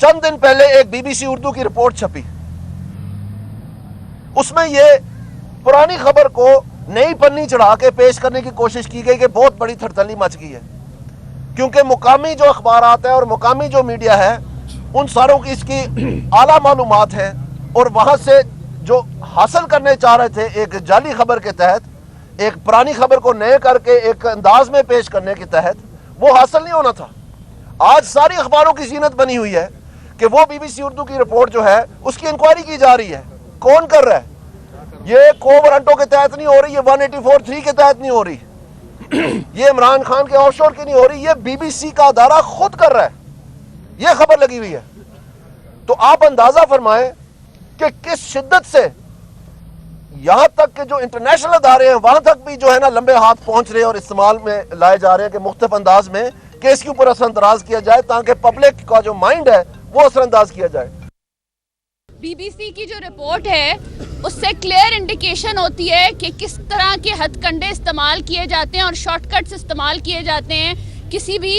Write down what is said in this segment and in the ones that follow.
چند دن پہلے ایک بی بی سی اردو کی رپورٹ چھپی، اس میں یہ پرانی خبر کو نئی پنی چڑھا کے پیش کرنے کی کوشش کی گئی کہ بہت بڑی تھڑتھڑی مچ گئی ہے، کیونکہ مقامی جو اخبارات ہیں اور مقامی جو میڈیا ہے ان ساروں کی اس کی اعلیٰ معلومات ہیں، اور وہاں سے جو حاصل کرنے چاہ رہے تھے ایک جعلی خبر کے تحت، ایک پرانی خبر کو نئے کر کے ایک انداز میں پیش کرنے کے تحت، وہ حاصل نہیں ہونا تھا۔ آج ساری اخباروں کی زینت بنی ہوئی ہے کہ وہ بی بی سی اردو کی رپورٹ جو ہے اس کی انکوائری کی جا رہی ہے۔ کون کر رہا ہے؟ یہ کو وارنٹوں کے تحت نہیں ہو رہی، یہ 184(3) کے تحت نہیں ہو رہی، یہ عمران خان کے آف شور کی نہیں ہو رہی، یہ بی بی سی کا ادارہ خود کر رہا ہے، یہ خبر لگی ہوئی ہے۔ تو آپ اندازہ فرمائیں کہ کس شدت سے یہاں تک کہ جو انٹرنیشنل ادارے ہیں وہاں تک بھی جو ہے نا لمبے ہاتھ پہنچ رہے ہیں اور استعمال میں لائے جا رہے ہیں کہ مختلف انداز میں کہ اس کے اوپر اثر انداز کیا جائے تاکہ پبلک کا جو مائنڈ ہے وہ اثر انداز کیا جائے۔ بی بی سی کی جو رپورٹ ہے اس سے کلیئر انڈیکیشن ہوتی ہے کہ کس طرح کے ہتھ کنڈے استعمال کیے جاتے ہیں اور شارٹ کٹس استعمال کیے جاتے ہیں کسی بھی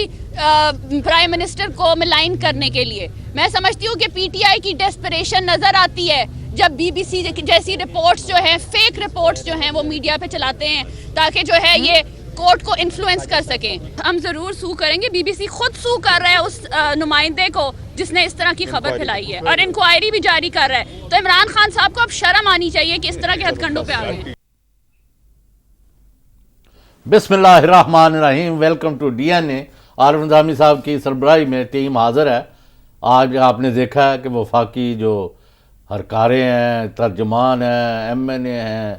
پرائم منسٹر کو ملائن کرنے کے لیے۔ میں سمجھتی ہوں کہ پی ٹی آئی کی ڈیسپریشن نظر آتی ہے جب بی بی سی جیسی رپورٹس جو ہیں، فیک رپورٹس جو ہیں وہ میڈیا پہ چلاتے ہیں تاکہ جو ہے یہ کورٹ کو انفلوئنس کر سکیں۔ ہم ضرور سو کریں گے، بی بی سی خود سو کر رہا ہے اس نمائندے کو جس نے اس طرح کی خبر پھیلائی ہے اور انکوائری بھی جاری کر رہا ہے۔ تو عمران خان صاحب کو اب شرم آنی چاہیے کہ اس طرح کے ہتھ کنڈوں پہ آ گئے ہیں۔ بسم اللہ الرحمن الرحیم۔ ویلکم ٹو ڈی این اے۔ عارف نظامی صاحب کی سربراہی میں ٹیم حاضر ہے۔ آج آپ نے دیکھا ہے کہ وفاقی جو ہرکارے ہیں، ترجمان ہیں، ایم این اے ہیں،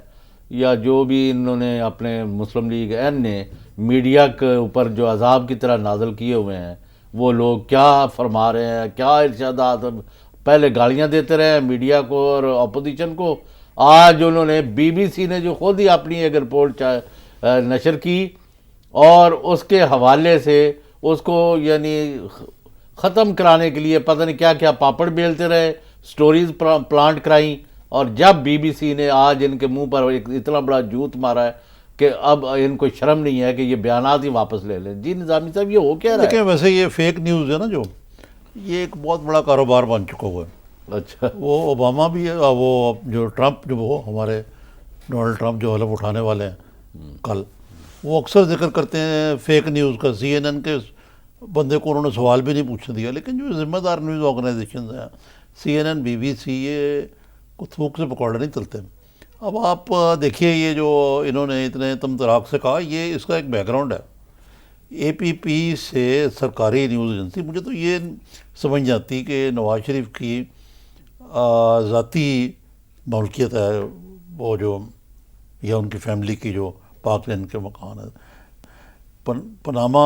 یا جو بھی انہوں نے اپنے مسلم لیگ این نے میڈیا کے اوپر جو عذاب کی طرح نازل کیے ہوئے ہیں، وہ لوگ کیا فرما رہے ہیں، کیا ارشادات، پہلے گالیاں دیتے رہے ہیں میڈیا کو اور اپوزیشن کو۔ آج انہوں نے بی بی سی نے جو خود ہی اپنی ایک رپورٹ نشر کی اور اس کے حوالے سے اس کو یعنی ختم کرانے کے لیے پتہ نہیں کیا کیا پاپڑ بیلتے رہے، سٹوریز پلانٹ کرائیں، اور جب بی بی سی نے آج ان کے منہ پر ایک اتنا بڑا جوت مارا ہے کہ اب ان کو شرم نہیں ہے کہ یہ بیانات ہی واپس لے لیں۔ جی نظامی صاحب، یہ ہو کیا رہا ہے؟ دیکھیں، ویسے یہ فیک نیوز ہے نا، جو یہ ایک بہت بڑا کاروبار بن چکا ہوا ہے۔ اچھا، وہ اوباما بھی ہے، اور وہ جو ٹرمپ، جو وہ ہمارے ڈونلڈ ٹرمپ جو حلف اٹھانے والے ہیں کل، وہ اکثر ذکر کرتے ہیں فیک نیوز کا۔ سی این این کے بندے کو انہوں نے سوال بھی نہیں پوچھنے دیا، لیکن جو ذمہ دار نیوز آرگنائزیشنز ہیں، C N N, B B C, یہ کو تھوک سے پکوڑے نہیں چلتے۔ اب آپ دیکھیے، یہ جو انہوں نے اتنے تم تراک سے کہا، یہ اس کا ایک بیک گراؤنڈ ہے۔ اے پی پی سے سرکاری نیوز ایجنسی، مجھے تو یہ سمجھ جاتی کہ نواز شریف کی ذاتی ملکیت ہے وہ، جو یا ان کی فیملی کی جو پاک لین کے مکان ہے، پاناما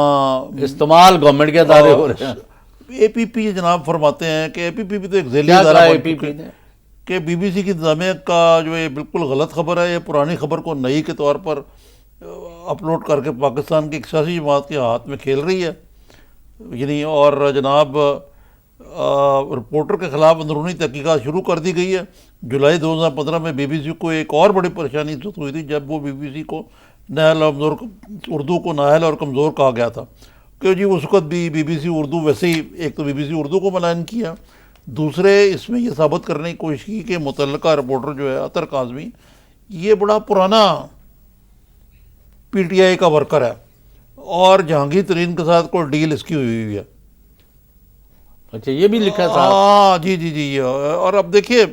استعمال گورنمنٹ کے ادارے ہو رہے ہیں۔ اے پی پی جناب فرماتے ہیں کہ اے پی پی بھی تو ایک ذیلی کیا ادارہ کہا اے بن پی چکا پی ہے نے؟ کہ بی بی سی کی انتظامیہ کا جو یہ بالکل غلط خبر ہے، یہ پرانی خبر کو نئی کے طور پر اپلوڈ کر کے پاکستان کی ایک سیاسی جماعت کے ہاتھ میں کھیل رہی ہے، یعنی، اور جناب رپورٹر کے خلاف اندرونی تحقیقات شروع کر دی گئی ہے۔ جولائی 2015 میں بی بی سی کو ایک اور بڑی پریشانی ہوئی تھی جب وہ بی بی سی کو نااہل اور کمزور، اردو کو نااہل اور کمزور کہا گیا تھا کہ جی اس وقت بھی بی بی سی اردو، ویسے ہی ایک تو بی بی سی اردو کو ملائن کیا، دوسرے اس میں یہ ثابت کرنے کی کوشش کی کہ متعلقہ رپورٹر جو ہے اطہر کاظمی، یہ بڑا پرانا پی ٹی آئی کا ورکر ہے اور جہانگیر ترین کے ساتھ کوئی ڈیل اس کی ہوئی ہے۔ اچھا، یہ بھی لکھا صاحب؟ ہاں جی جی جی۔ اور اب دیکھیے،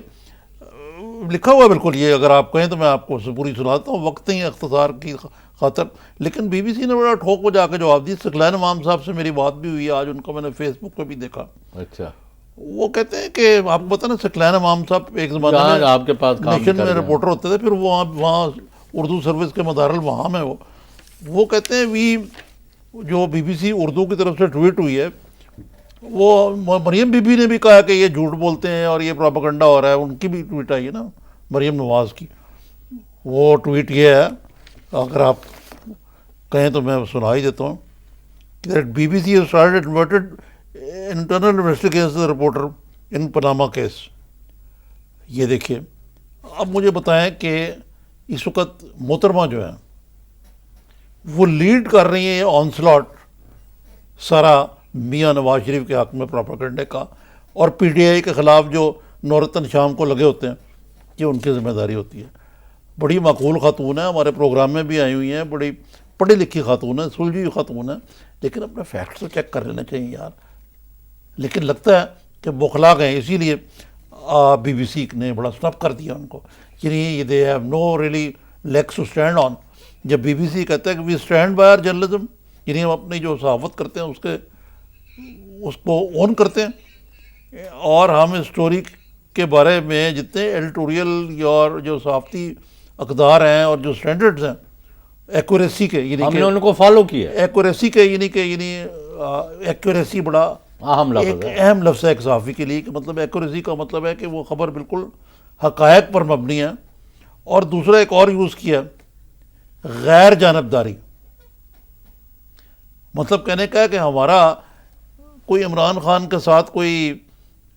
لکھا ہوا ہے بالکل، یہ اگر آپ کہیں تو میں آپ کو پوری سناتا ہوں، وقت نہیں اختصار کی خاطر، لیکن بی بی سی نے بڑا ٹھوک کو جا کے جواب دی۔ ثقلین امام صاحب سے میری بات بھی ہوئی آج، ان کا میں نے فیس بک پہ بھی دیکھا۔ اچھا، وہ کہتے ہیں کہ آپ کو پتہ نا، ثقلین امام صاحب ایک زمانے جہاں میں آپ کے پاس کام نیشن کر میں رہے ہیں۔ رپورٹر ہوتے تھے، پھر وہ وہاں اردو سروس کے مدار وہاں میں وہ کہتے ہیں جو بی بی سی اردو کی طرف سے ٹویٹ ہوئی ہے، وہ مریم بی بی نے بھی کہا کہ یہ جھوٹ بولتے ہیں اور یہ پروپیگنڈا ہو رہا ہے۔ ان کی بھی ٹویٹ آئی ہے نا، مریم نواز کی۔ وہ ٹویٹ یہ ہے، اگر آپ کہیں تو میں سنا ہی دیتا ہوں کہ B B C has started internal investigation of the reporter in Panama case۔ یہ دیکھیے، اب مجھے بتائیں کہ اس وقت محترمہ جو ہیں وہ لیڈ کر رہی ہیں آن سلاٹ سارا میاں نواز شریف کے حق میں پروپیگنڈے کا، اور پی ٹی آئی کے خلاف جو نورتن شام کو لگے ہوتے ہیں، یہ ان کی ذمہ داری ہوتی ہے. بڑی معقول خاتون ہے، ہمارے پروگرام میں بھی آئی ہوئی ہیں، بڑی پڑھی لکھی خاتون ہے، سلجھی ہوئی خاتون ہے، لیکن اپنے فیکٹس تو چیک کر لینا چاہیے یار. لیکن لگتا ہے کہ بخلا گئے، اسی لیے بی بی سی نے بڑا سنپ کر دیا ان کو. یعنی they have no really legs to stand on. جب بی بی سی کہتا ہے کہ we stand by our journalism, یعنی ہم اپنی جو صحافت کرتے ہیں اس کو اون کرتے ہیں، اور ہم اسٹوری کے بارے میں جتنے ایڈیٹوریل اور جو صحافتی اقدار ہیں اور جو اسٹینڈرڈز ہیں ایکوریسی کے، ہم نے ان کو فالو کیا. ایکوریسی کے یعنی ایکوریسی بڑا اہم لفظ ایک ہے. اہم لفظ ہے ایک صحافی کے لیے، کہ مطلب ایکوریسی کا مطلب ہے کہ وہ خبر بالکل حقائق پر مبنی ہے. اور دوسرا ایک اور یوز کیا، غیر جانبداری. مطلب کہنے کا ہے کہ ہمارا کوئی عمران خان کے ساتھ کوئی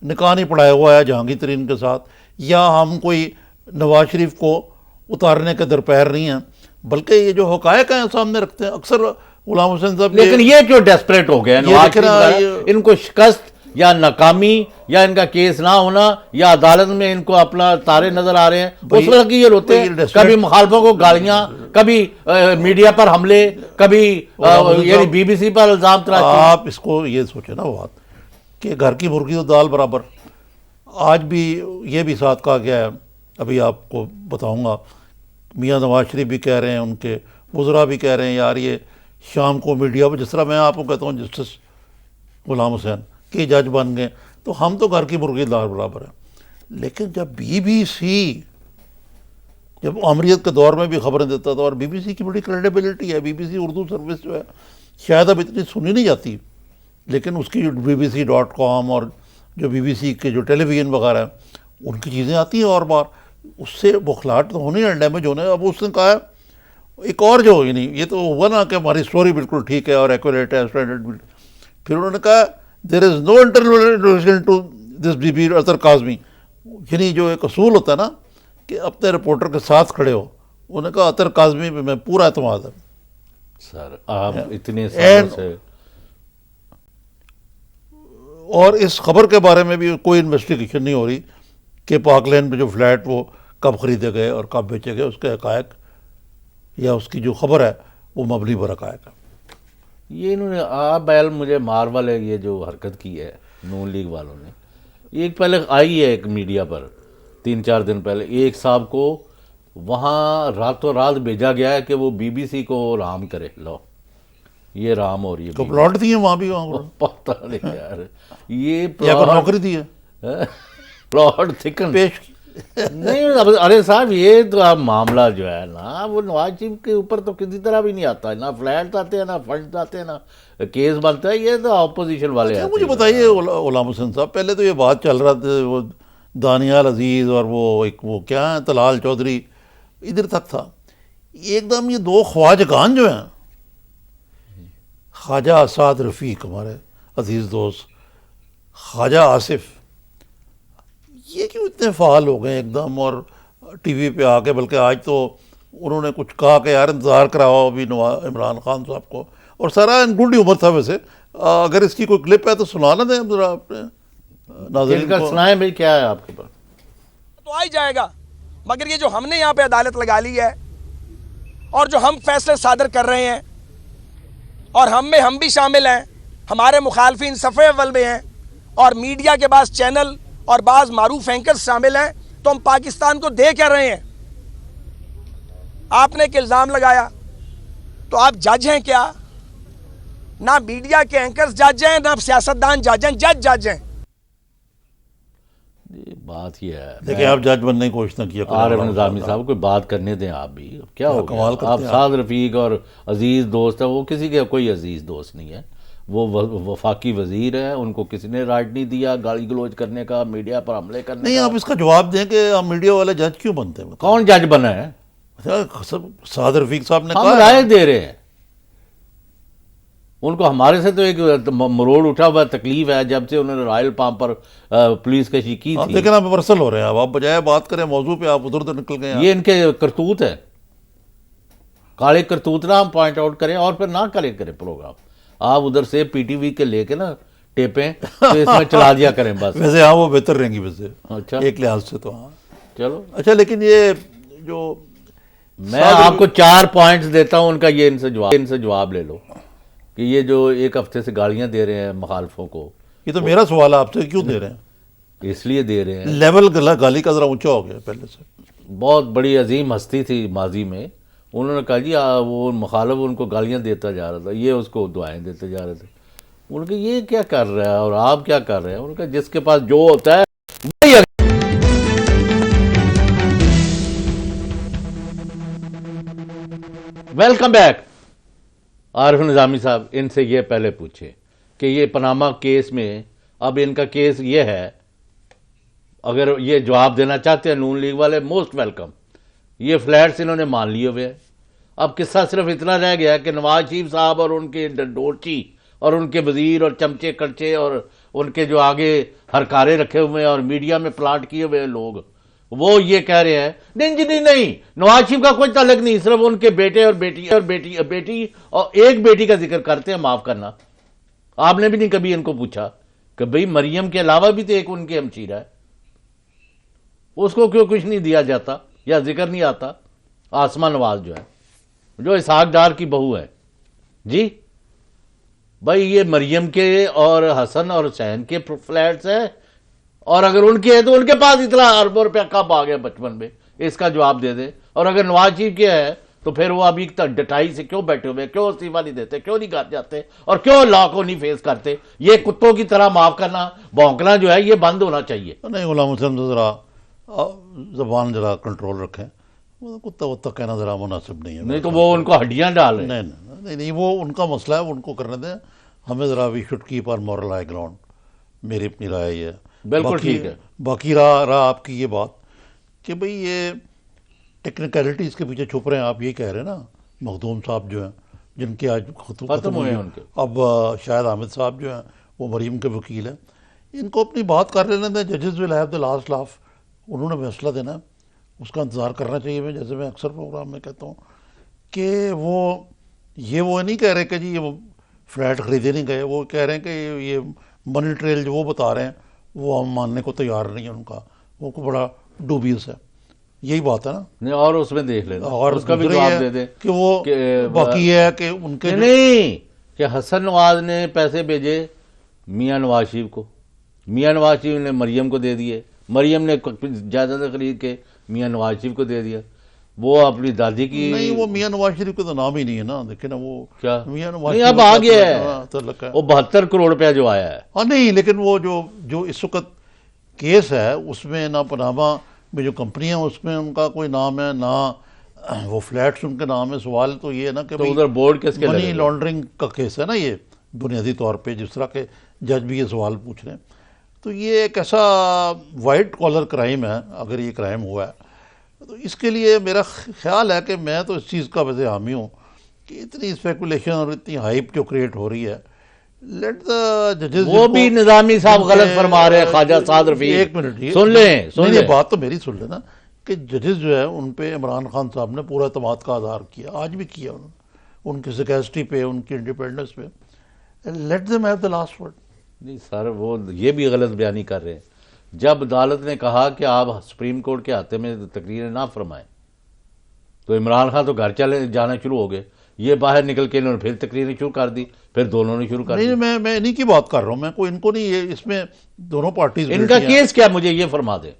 نکاح نہیں پڑھایا ہوا ہے جہانگیر ترین کے ساتھ، یا ہم کوئی نواز شریف کو اتارنے کے درپیر نہیں ہیں، بلکہ یہ جو حقائق ہیں سامنے رکھتے ہیں. اکثر غلام حسین صاحب لیکن یہ کیوں ڈیسپریٹ ہو گیا نواز دیکھنا شریف؟ ان کو شکست یا ناکامی یا ان کا کیس نہ ہونا یا عدالت میں ان کو اپنا تارے نظر آ رہے ہیں، اس وقت یہ روتے ہیں. کبھی مخالفوں کو گالیاں، کبھی میڈیا پر حملے، کبھی یعنی بی بی سی پر الزام تراشی. آپ اس کو یہ سوچیں نا بات کہ گھر کی مرغی تو دال برابر. آج بھی یہ بھی ساتھ کہا گیا ہے، ابھی آپ کو بتاؤں گا، میاں نواز شریف بھی کہہ رہے ہیں، ان کے وزراء بھی کہہ رہے ہیں یار یہ شام کو میڈیا پر، جس طرح میں آپ کو کہتا ہوں جسٹس غلام حسین کے جج بن گئے، تو ہم تو گھر کی مرغی دال برابر ہیں. لیکن جب بی بی سی جب آمریت کے دور میں بھی خبریں دیتا تھا، اور بی بی سی کی بڑی کریڈیبلٹی ہے، B B C Urdu service جو ہے شاید اب اتنی سنی نہیں جاتی، لیکن اس کی جو BBC.com اور جو بی بی سی کے جو ٹیلی ویژن وغیرہ ہیں ان کی چیزیں آتی ہیں اور بار. اس سے بخلاہٹ تو ہونی ہے، ڈیمیج ہونے. اب اس نے کہا ہے ایک اور جو، یعنی یہ تو ہوا نا کہ ہماری سٹوری بالکل ٹھیک ہے اور ایکوریٹ ہے، اسٹینڈرڈ بھی. پھر انہوں نے کہا there is no internal to this بی بی اطہر کاظمی. یعنی جو ایک اصول ہوتا ہے نا کہ اپنے رپورٹر کے ساتھ کھڑے ہو. انہوں نے کہا اطہر کاظمی پہ میں پورا اعتماد ہے. سر آپ اتنے سالوں سے، اور اس خبر کے بارے میں بھی کوئی انویسٹیگیشن نہیں ہو رہی کہ پاک لین پہ جو فلیٹ وہ کب خریدے گئے اور کب بیچے گئے، اس کے حقائق یا اس کی جو خبر ہے وہ مبنی پر حقائق ہے. یہ انہوں نے بیل مجھے مار والے یہ جو حرکت کی ہے نون لیگ والوں نے، ایک پہلے آئی ہے ایک میڈیا پر 3-4 دن پہلے، ایک صاحب کو وہاں راتوں رات بھیجا گیا ہے کہ وہ بی بی سی کو رام کرے. لو یہ رام ہو رہی ہے. تو پلاٹ دیے وہاں بھی، وہاں پتہ نہیں یار یہ یا کوئی نوکری دی ہے پلاٹ تھکن پیش کی. نہیں. ارے صاحب یہ تو اب معاملہ جو ہے نا وہ نواز شریف کے اوپر تو کسی طرح بھی نہیں آتا، نہ فلیٹ آتے ہیں، نہ فنڈ آتے ہیں، نہ کیس بنتا ہے. یہ تو اپوزیشن والے اچھا آتے مجھے ہیں. بتائیے غلام حسین صاحب، پہلے تو یہ بات چل رہا تھا وہ دانیال عزیز اور وہ کیا ہیں طلال چودھری، ادھر تک تھا. ایک دم یہ دو خواجگان جو ہیں، خواجہ اسعد رفیق ہمارے عزیز دوست، خواجہ آصف، یہ کیوں اتنے فعال ہو گئے ایک دم اور ٹی وی پہ آ کے؟ بلکہ آج تو انہوں نے کچھ کہا کہ یار انتظار کراؤ ابھی عمران خان صاحب کو. اور سارا ان کی عمر تھا ویسے. اگر اس کی کوئی کلپ ہے تو سنا نہ دیں ذرا اپنے ناظرین کو. سنائیں بھائی کیا ہے آپ کے پاس. تو آ ہی جائے گا، مگر یہ جو ہم نے یہاں پہ عدالت لگا لی ہے اور جو ہم فیصلے صادر کر رہے ہیں، اور ہم بھی شامل ہیں، ہمارے مخالفین صفحے اول میں ہیں، اور میڈیا کے بعض چینل اور بعض معروف اینکرز شامل ہیں، تو ہم پاکستان کو دے کیا رہے ہیں؟ آپ نے ایک الزام لگایا تو آپ جج ہیں کیا؟ نہ میڈیا کے اینکرز جج ہیں، نہ سیاستدان جج ہیں، جج ہیں. بات یہ ہے، دیکھیں آپ جج بننے کی کوشش نہ کیا کریں. عارف نظامی صاحب کوئی بات کرنے دیں آپ بھی. کیا ہو کمال گیا؟ کرتے آپ ہیں سعد رفیق اور عزیز دوست ہے، وہ کسی کے کوئی عزیز دوست نہیں ہے. وہ وفاقی وزیر ہیں، ان کو کسی نے رائٹ نہیں دیا گالی گلوچ کرنے کا، میڈیا پر حملے کرنے نہیں کا. آپ اس کا جواب دیں کہ ہم میڈیا والے جج کیوں بنتے ہیں؟ کون جج بنا ہے؟ سعد رفیق صاحب نے ہم کہا رائے دے رہے ہیں ان کو. ہمارے سے تو ایک مروڑ اٹھا ہوا تکلیف ہے جب سے انہوں نے رائل پام پر پولیس کشی کی تھی. لیکن آپ ورسل ہو رہے ہیں. آپ بجائے بات کریں موضوع پہ آپ ادھر ادھر نکل گئے ہیں. یہ ان کے کرتوت ہے، کالے کرتوت نہ ہم پوائنٹ آؤٹ کریں اور پھر نہ کریں پروگرام. آپ ادھر سے پی ٹی وی کے لے کے نا ٹیپیں تو اس میں چلا دیا کریں بس. ویسے ہاں وہ بہتر رہیں گی ویسے اچھا ایک لحاظ سے تو. ہاں چلو اچھا لیکن یہ جو میں آپ کو 4 پوائنٹس دیتا ہوں ان کا، یہ ان سے جواب لے لو کہ یہ جو ایک ہفتے سے گالیاں دے رہے ہیں مخالفوں کو، یہ تو میرا سوال ہے آپ سے، کیوں دے رہے ہیں؟ اس لیے دے رہے ہیں لیول گالی کا ذرا اونچا ہو گیا پہلے سے. بہت بڑی عظیم ہستی تھی ماضی میں، انہوں نے کہا جی وہ مخالف ان کو گالیاں دیتا جا رہا تھا، یہ اس کو دعائیں دیتے جا رہے تھے. ان کے یہ کیا کر رہا ہے اور آپ کیا کر رہے ہیں؟ ان کا جس کے پاس جو ہوتا ہے وہی. Welcome back. عارف نظامی صاحب، ان سے یہ پہلے پوچھے کہ یہ پاناما کیس میں اب ان کا کیس یہ ہے، اگر یہ جواب دینا چاہتے ہیں نون لیگ والے موسٹ ویلکم. یہ فلیٹس انہوں نے مان لیے ہوئے ہیں. اب قصہ صرف اتنا رہ گیا کہ نواز شریف صاحب اور ان کے ڈورچی اور ان کے وزیر اور چمچے کڑچے اور ان کے جو آگے ہرکارے رکھے ہوئے ہیں اور میڈیا میں پلانٹ کیے ہوئے لوگ، وہ یہ کہہ رہے ہیں نہیں جی نہیں نواز شریف کا کوئی تعلق نہیں، صرف ان کے بیٹے اور بیٹی اور ایک بیٹی کا ذکر کرتے ہیں. معاف کرنا، آپ نے بھی نہیں کبھی ان کو پوچھا کہ بھئی مریم کے علاوہ بھی تو ایک ان کے ہمشیرہ ہے، اس کو کیوں کچھ نہیں دیا جاتا یا ذکر نہیں آتا؟ آسمہ نواز جو ہے، جو اسحاق ڈار کی بہو ہے جی، بھائی یہ مریم کے اور حسن اور حسین کے فلیٹس ہیں، اور اگر ان کے ہے تو ان کے پاس اتنا اربوں روپیہ کب آ گیا بچپن میں؟ اس کا جواب دے دیں. اور اگر نواز شریف کے ہے تو پھر وہ ابھی تک ڈٹائی سے کیوں بیٹھے ہوئے، کیوں استعفیٰ نہیں دیتے، کیوں نہیں گھر جاتے اور کیوں لا کو نہیں فیس کرتے؟ یہ کتوں کی طرح معاف کرنا بھونکنا جو ہے یہ بند ہونا چاہیے. نہیں غلام حسین تو ذرا زبان ذرا کنٹرول رکھیں، کتا وتا کہنا ذرا مناسب نہیں ہے. نہیں تو وہ ان کو ہڈیاں ڈال رہے ہیں. نہیں وہ ان کا مسئلہ ہے، وہ ان کو کرنے دیں. ہمیں ذرا we should keep our moral high ground. میری اپنی رائے یہ ہے. بالکل ٹھیک ہے. باقی رہا آپ کی یہ بات کہ بھئی یہ ٹیکنیکلٹیز کے پیچھے چھپ رہے ہیں. آپ یہ کہہ رہے ہیں نا، مخدوم صاحب جو ہیں جن کے آج ختم ہوئے ہیں ان کے، اب شاہد حامد صاحب جو ہیں وہ مریم کے وکیل ہیں، ان کو اپنی بات کر لینے دیں. ججز will have the last laugh. انہوں نے فیصلہ دینا ہے، اس کا انتظار کرنا چاہیے. میں جیسے میں اکثر پروگرام میں کہتا ہوں کہ وہ نہیں کہہ رہے کہ جی یہ فلیٹ خریدے نہیں گئے، وہ کہہ رہے ہیں کہ یہ منی ٹریل جو وہ بتا رہے ہیں وہ ہم ماننے کو تیار نہیں ہیں. ان کا وہ کو بڑا ڈوبیس ہے. یہی بات ہے نا. نہیں اور اس میں دیکھ لینا، اور اس کا بھی جواب دے دیں کہ وہ باقی ہے کہ ان کے نہیں کہ حسن نواز نے پیسے بھیجے میاں نواز شریف کو، میاں نواز شریف نے مریم کو دے دیے، مریم نے جائیداد خرید کے میاں نواز شریف کو دے دیا. وہ اپنی دادی کی نہیں، وہ میاں نواز شریف کا تو نام ہی نہیں ہے نا. دیکھیں نا وہ کیا میاں نواز نہیں شریف اب آ گیا ہے، وہ 72 کروڑ روپیہ جو آیا ہے. ہاں نہیں، لیکن وہ جو اس وقت کیس ہے اس میں نہ پاناما میں جو کمپنیاں اس میں ان کا کوئی نام ہے، نہ وہ فلیٹس ان کے نام ہے. سوال تو یہ ہے نا کہ تو ادھر بورڈ کس کے منی لگے؟ لانڈرنگ کا کیس ہے نا یہ بنیادی طور پہ، جس طرح کے جج بھی یہ سوال پوچھ رہے ہیں. تو یہ ایک ایسا وائٹ کالر کرائم ہے. اگر یہ کرائم ہوا ہے تو اس کے لیے میرا خیال ہے کہ میں تو اس چیز کا ویسے حامی ہوں کہ اتنی اسپیکولیشن اور اتنی ہائپ جو کریٹ ہو رہی ہے، لیٹ دا ججز. وہ بھی نظامی صاحب غلط فرما رہے ہیں، خواجہ سعد رفیق. ایک منٹ سن لیں بات تو میری سن لینا کہ ججز جو ہے ان پہ عمران خان صاحب نے پورا اعتماد کا اظہار کیا، آج بھی کیا انہوں نے، ان کی سیکیورٹی پہ، ان کی انڈیپینڈنس پہ. Let them have the last word. نہیں سر، وہ یہ بھی غلط بیانی کر رہے ہیں. جب عدالت نے کہا کہ آپ سپریم کورٹ کے احاطے میں تقریریں نہ فرمائیں تو عمران خان تو گھر چلے جانا شروع ہو گئے. یہ باہر نکل کے انہوں نے پھر تقریریں شروع کر دی، پھر دونوں نے شروع کر دی. نہیں، میں انہی کی بات کر رہا ہوں. میں کوئی ان کو نہیں، یہ اس میں دونوں پارٹیز ان کا کیس کیا مجھے یہ فرما دیں.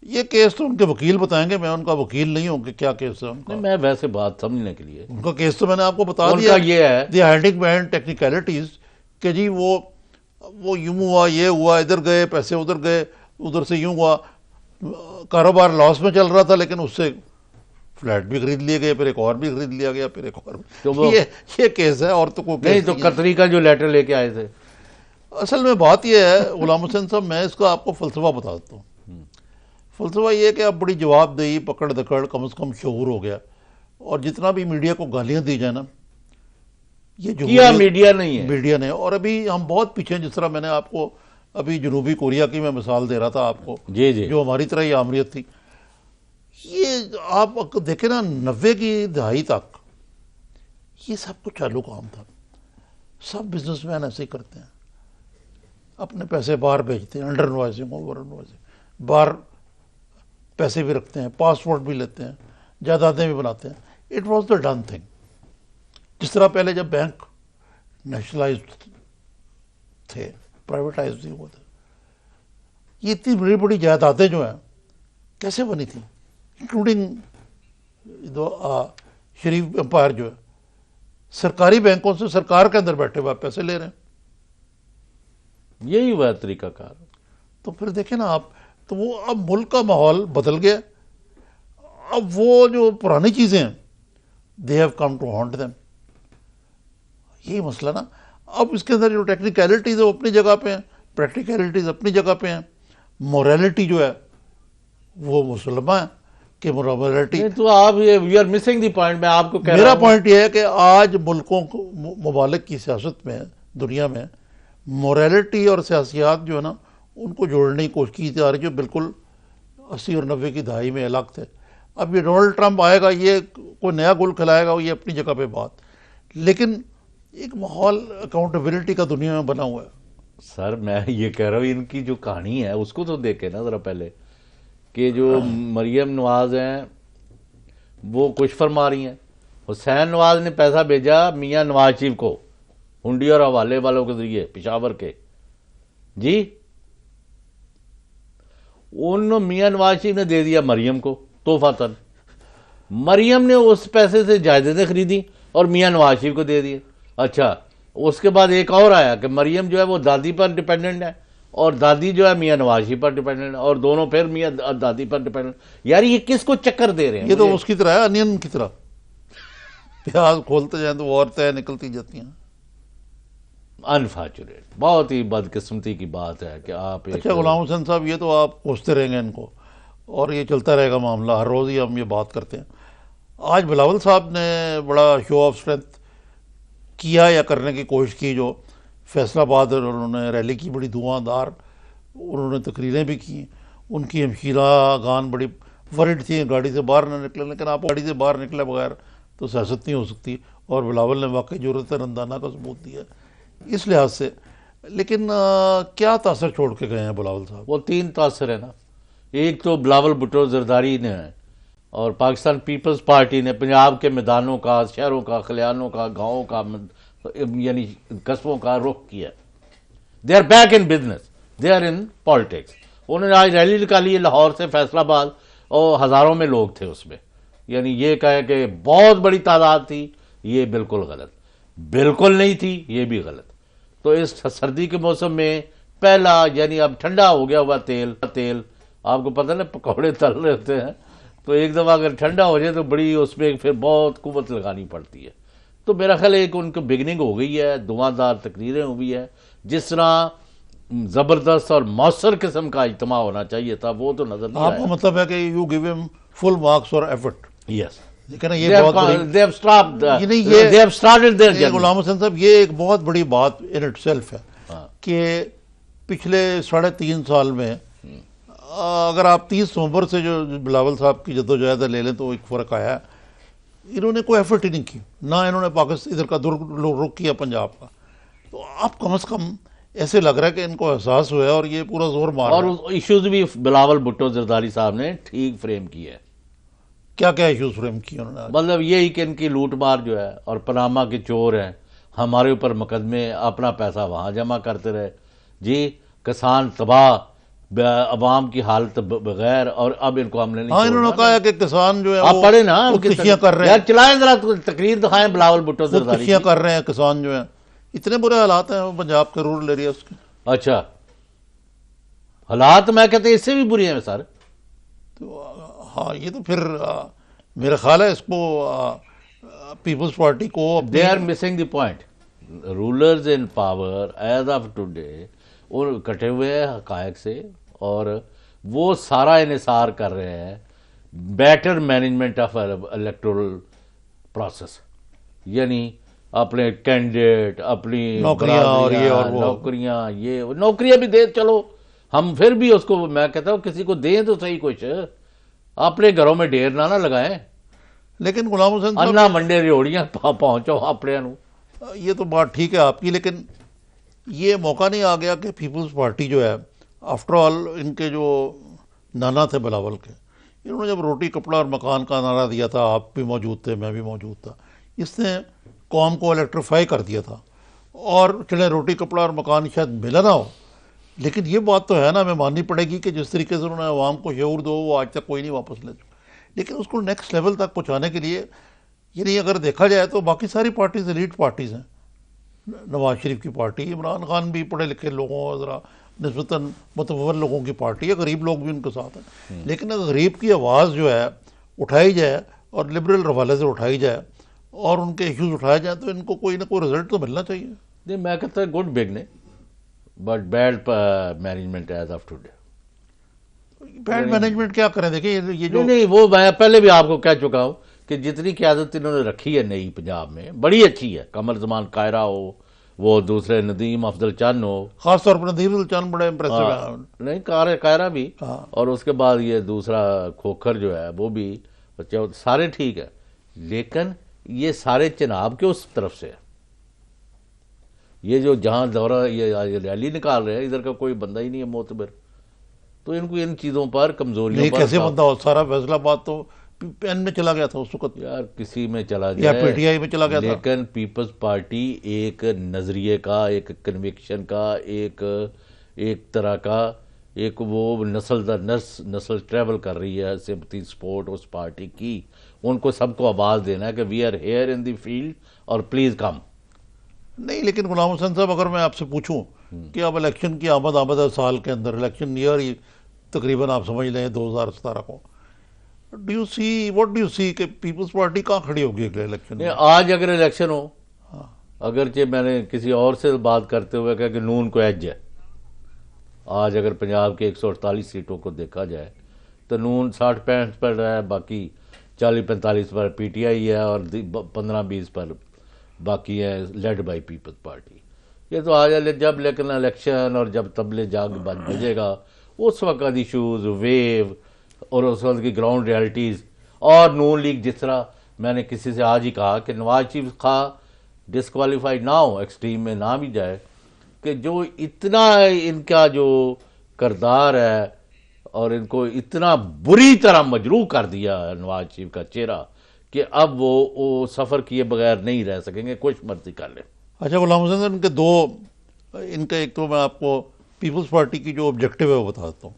یہ کیس تو ان کے وکیل بتائیں گے، میں ان کا وکیل نہیں ہوں کہ کیا کیس ہے ان کا. میں ویسے بات سمجھنے کے لیے، ان کا کیس تو میں نے آپ کو بتا ان دیا. کا یہ ہے دی ہینڈنگ مین ٹیکنیکلٹیز کہ جی وہ یوں ہوا، یہ ہوا، ادھر گئے پیسے، ادھر گئے، ادھر سے یوں ہوا، کاروبار لاس میں چل رہا تھا لیکن اس سے فلیٹ بھی خرید لیے گئے، پھر ایک اور بھی خرید لیا گیا، پھر ایک اور بھی. یہ کیس ہے اور تو کوئی نہیں. تو قطری کا جو لیٹر لے کے آئے تھے، اصل میں بات یہ ہے غلام حسین صاحب، میں اس کا آپ کو فلسفہ بتا دیتا ہوں. فلسفہ یہ ہے کہ اب بڑی جواب دہی، پکڑ دکڑ، کم از کم شعور ہو گیا. اور جتنا بھی میڈیا کو گالیاں دی جائیں نا، یہ کیا میڈیا نہیں ہے، میڈیا نے. اور ابھی ہم بہت پیچھے ہیں. جس طرح میں نے آپ کو ابھی جنوبی کوریا کی میں مثال دے رہا تھا آپ کو، جی جی، جو ہماری طرح ہی آمریت تھی. یہ آپ دیکھیں نا 90 کی دہائی تک یہ سب کچھ چالو کام تھا. سب بزنس مین ایسے ہی کرتے ہیں. اپنے پیسے باہر بھیجتے ہیں، انڈر انوائسنگ، اوور انوائسنگ، باہر پیسے بھی رکھتے ہیں، پاسپورٹ بھی لیتے ہیں، جائیدادیں بھی بناتے ہیں. It was the done thing. جس طرح پہلے جب بینک نیشنلائزڈ تھے، پرائیویٹائز نہیں ہوئے تھے، یہ اتنی بڑی بڑی جائیدادیں جو ہیں کیسے بنی تھیں، انکلوڈنگ شریف امپائر جو ہے سرکاری بینکوں سے سرکار کے اندر بیٹھے ہوئے پیسے لے رہے ہیں. یہی ہوا طریقہ کار. تو پھر دیکھیں نا آپ، تو وہ اب ملک کا ماحول بدل گیا. اب وہ جو پرانی چیزیں ہیں they have come to haunt them. یہی مسئلہ نا. اب اس کے اندر جو ٹیکنیکلٹیز ہے وہ اپنی جگہ پہ ہیں، پریکٹیکلٹیز اپنی جگہ پہ ہیں، موریلٹی جو ہے وہ مسلمہ ہے کہ موریلٹی. تو آپ you are missing the point. میں آپ کو کہہ رہا میرا ہوں پوائنٹ یہ ہے کہ آج ملکوں کو، ممالک کی سیاست میں، دنیا میں موریلٹی اور سیاسیات جو ہے نا ان کو جوڑنے کی کوشش کی جا رہی ہے، جو بالکل 80 اور 90 کی دہائی میں الگ تھے. اب یہ ڈونلڈ ٹرمپ آئے گا، یہ کوئی نیا گل کھلائے گا، یہ اپنی جگہ پہ بات، لیکن ایک ماحول اکاؤنٹیبلٹی کا دنیا میں بنا ہوا ہے. سر میں یہ کہہ رہا ہوں ان کی جو کہانی ہے اس کو تو دیکھیں نا ذرا پہلے، کہ جو مریم نواز ہیں وہ کچھ فرما رہی ہیں. حسین نواز نے پیسہ بھیجا میاں نواز شریف کو ہنڈی اور حوالے والوں کے ذریعے پشاور کے، جی ان میاں نواز شریف نے دے دیا مریم کو تحفۃً. مریم نے اس پیسے سے جائیدادیں خریدی اور میاں نواز شریف کو دے دیے. اچھا اس کے بعد ایک اور آیا کہ مریم جو ہے وہ دادی پر ڈپینڈنٹ ہے اور دادی جو ہے میاں نواز شریف پر ڈپینڈنٹ ہے، اور دونوں پھر میاں دادی پر ڈپینڈنٹ. یار یہ کس کو چکر دے رہے ہیں؟ یہ تو اس کی طرح ہے، انین کی طرح، پیاز کھولتے جائیں تو وہ اور طے نکلتی جاتی ہیں. انفارچونیٹ، بہت ہی بدقسمتی کی بات ہے کہ آپ ایک اچھا غلام حسین صاحب، یہ تو آپ پوچھتے رہیں گے ان کو اور یہ چلتا رہے گا معاملہ، ہر روز ہی ہم یہ بات کرتے ہیں. آج بلاول صاحب نے بڑا شو آف اسٹرینتھ کیا یا کرنے کی کوشش کی، جو فیصل آباد انہوں نے ریلی کی، بڑی دھواں دار انہوں نے تقریریں بھی کی. ان کی ہمشیرہ گان بڑی ورڈ تھی گاڑی سے باہر نہ نکلے، لیکن آپ گاڑی سے باہر نکلے بغیر تو سیاست نہیں ہو سکتی، اور بلاول نے واقعی جرأت رندانہ کا ثبوت دیا اس لحاظ سے. لیکن کیا تاثر چھوڑ کے گئے ہیں بلاول صاحب؟ وہ 3 تاثر ہے نا. ایک تو بلاول بھٹو زرداری نے اور پاکستان پیپلز پارٹی نے پنجاب کے میدانوں کا، شہروں کا، خلیانوں کا، گاؤں کا، یعنی قصبوں کا رخ کیا. They are back in business, they are in politics. انہوں نے آج ریلی نکالی ہے لاہور سے فیصل آباد، اور ہزاروں میں لوگ تھے اس میں. یعنی یہ کہے کہ بہت بڑی تعداد تھی، یہ بالکل غلط. بالکل نہیں تھی، یہ بھی غلط. تو اس سردی کے موسم میں پہلا، یعنی اب ٹھنڈا ہو گیا ہوا تیل آپ کو پتہ نا پکوڑے تل رہے ہوتے ہیں، تو ایک دفعہ اگر ٹھنڈا ہو جائے تو بڑی اس میں پھر بہت قوت لگانی پڑتی ہے. تو میرا خیال ہے کہ ان کو بگننگ ہو گئی ہے، دھواں دار تقریریں ہوئی ہیں. جس طرح زبردست اور مؤثر قسم کا اجتماع ہونا چاہیے تھا وہ تو نظر نہیں آپ کا آیا. مطلب ہے کہ یو گیو ہم فل مارکس اور ایفرٹ. یس، لیکن یہ بہت بڑی غلام حسین صاحب، یہ ایک بہت بڑی بات ان اٹ سیلف ہے کہ پچھلے 3.5 سال میں اگر آپ 30 نومبر سے جو بلاول صاحب کی جدوجہد لے لیں تو ایک فرق آیا ہے. انہوں نے کوئی ایفرٹ ہی نہیں کی، نہ انہوں نے پاکستان ادھر کا رخ کیا پنجاب کا. تو آپ کم از کم ایسے لگ رہا ہے کہ ان کو احساس ہوا ہے اور یہ پورا زور مار اور رہا ہے. ایشوز بھی بلاول بھٹو زرداری صاحب نے ٹھیک فریم کیے ہیں. کیا کیا ایشوز فریم کیے انہوں نے؟ مطلب یہی کہ ان کی لوٹ مار جو ہے، اور پناما کے چور ہیں، ہمارے اوپر مقدمے، اپنا پیسہ وہاں جمع کرتے رہے. جی کسان تباہ، عوام کی حالت بغیر، اور اب ان کو ہم نے نہیں ہاں انہوں نے کہا ہے کہ کسان جو ہے آپ پڑھیں نا خودکشیاں کر رہے ہیں. یار چلائیں ذرا تقریر دکھائیں بلاول بھٹو زرداری خودکشیاں کر رہے ہیں کسان جو ہیں. اتنے برے حالات ہیں پنجاب کے رورل ایریاز کے. اچھا حالات میں کہتے ہیں اس سے بھی بری ہیں سر. تو ہاں یہ تو پھر میرا خیال ہے اس کو پیپلز پارٹی کو they are missing the point. Rulers in power as of today وہ کٹے ہوئے ہیں حقائق سے، اور وہ سارا انحصار کر رہے ہیں better management of electoral process. یعنی اپنے کینڈیڈیٹ، اپنی نوکریاں اور یہ اور وہ نوکریاں بھی دے. چلو ہم پھر بھی اس کو، میں کہتا ہوں کسی کو دیں تو صحیح کچھ، اپنے گھروں میں ڈھیر نہ لگائیں. لیکن غلام حسین انا منڈے ریوڑیاں پہنچو اپنے نو. یہ تو بات ٹھیک ہے آپ کی، لیکن یہ موقع نہیں آ گیا کہ پیپلز پارٹی جو ہے آفٹر آل ان کے جو نانا تھے بلاول کے، انہوں نے جب روٹی کپڑا اور مکان کا نعرہ دیا تھا، آپ بھی موجود تھے، میں بھی موجود تھا، اس نے قوم کو الیکٹریفائی کر دیا تھا. اور چلے روٹی کپڑا اور مکان شاید ملا نہ ہو، لیکن یہ بات تو ہے نا، ہمیں ماننی پڑے گی کہ جس طریقے سے انہوں نے عوام کو شعور دو وہ آج تک کوئی نہیں واپس لے چکا. لیکن اس کو نیکسٹ لیول تک پہنچانے کے لیے، یعنی اگر دیکھا جائے تو باقی ساری پارٹیز ایلیٹ پارٹیز ہیں. نواز شریف کی پارٹی، عمران خان بھی پڑھے لکھے لوگوں، ذرا نسبتاً متور لوگوں کی پارٹی ہے، غریب لوگ بھی ان کے ساتھ ہیں. لیکن اگر غریب کی آواز جو ہے اٹھائی جائے اور لبرل حوالے سے اٹھائی جائے اور ان کے ایشوز اٹھائے جائیں تو ان کو کوئی نہ کوئی رزلٹ تو ملنا چاہیے. نہیں، میں کہتا ہوں good beginning but bad management as of today. Bad management کیا کریں؟ دیکھیں یہ جو نہیں، وہ میں پہلے بھی آپ کو کہہ چکا ہوں کہ جتنی قیادت انہوں نے رکھی ہے نئی پنجاب میں بڑی اچھی ہے. قمر زمان قاہرہ ہو، وہ دوسرے ندیم افضل چند ہو، خاص طور پر ندیم افضل چند بڑے امپریسو ہیں. نہیں قاہرہ بھی، اور اس کے بعد یہ دوسرا کھوکھر جو ہے وہ بھی، سارے ٹھیک ہے. لیکن یہ سارے چناب کے اس طرف سے ہے. یہ جو جہاں دورہ یہ ریلی نکال رہے ہیں، ادھر کا کوئی بندہ ہی نہیں ہے معتبر. تو ان کو ان چیزوں پر کمزوریوں نہیں پر کیسے بندہ ہو؟ سارا فیصلہ باد تو پین میں چلا گیا تھا اس وقت، یار کسی میں چلا یا جائے، پی ٹی آئی میں چلا گیا تھا. لیکن پیپلز پارٹی ایک نظریے کا، ایک کنوکشن کا، ایک طرح کا، ایک وہ نسل در نسل ٹریول کر رہی ہے، سمپتھی سپورٹ اس پارٹی کی. ان کو سب کو آواز دینا ہے کہ we are here in the field اور پلیز کم. نہیں، لیکن غلام حسین صاحب اگر میں آپ سے پوچھوں کہ اب الیکشن کی آمد ہے سال کے اندر، الیکشن نیئر ہی تقریباً آپ سمجھ لیں 2017 کو، واٹ ڈو یو سی کہ پیپلز پارٹی کہاں کھڑی ہوگی اگلے الیکشن میں؟ آج اگر الیکشن ہو، اگرچہ میں نے کسی اور سے بات کرتے ہوئے کہا کہ نون کو ایج ہے. آج اگر پنجاب کے 148 سیٹوں کو دیکھا جائے تو نون 60-65 پر ہے، باقی 40-45 پر پی ٹی آئی ہے اور 15-20 پر باقی ہے لیڈ بائی پیپلز پارٹی. یہ تو آج جب لیکن الیکشن اور جب تبلے جاگ بجے گا اس وقت ایشوز ویو اور اس وقت کی گراؤنڈ ریالٹیز. اور نون لیگ جس طرح میں نے کسی سے آج ہی کہا کہ نواز شریف خواہ ڈسکوالیفائی نہ ہو، ایکسٹریم میں نہ بھی جائے، کہ جو اتنا ان کا جو کردار ہے اور ان کو اتنا بری طرح مجروح کر دیا نواز شریف کا چہرہ کہ اب وہ سفر کیے بغیر نہیں رہ سکیں گے، کچھ مرضی کر لیں. اچھا غلام حسین صاحب، ان کا ایک تو میں آپ کو پیپلز پارٹی کی جو آبجیکٹیو ہے وہ بتا دیتا ہوں.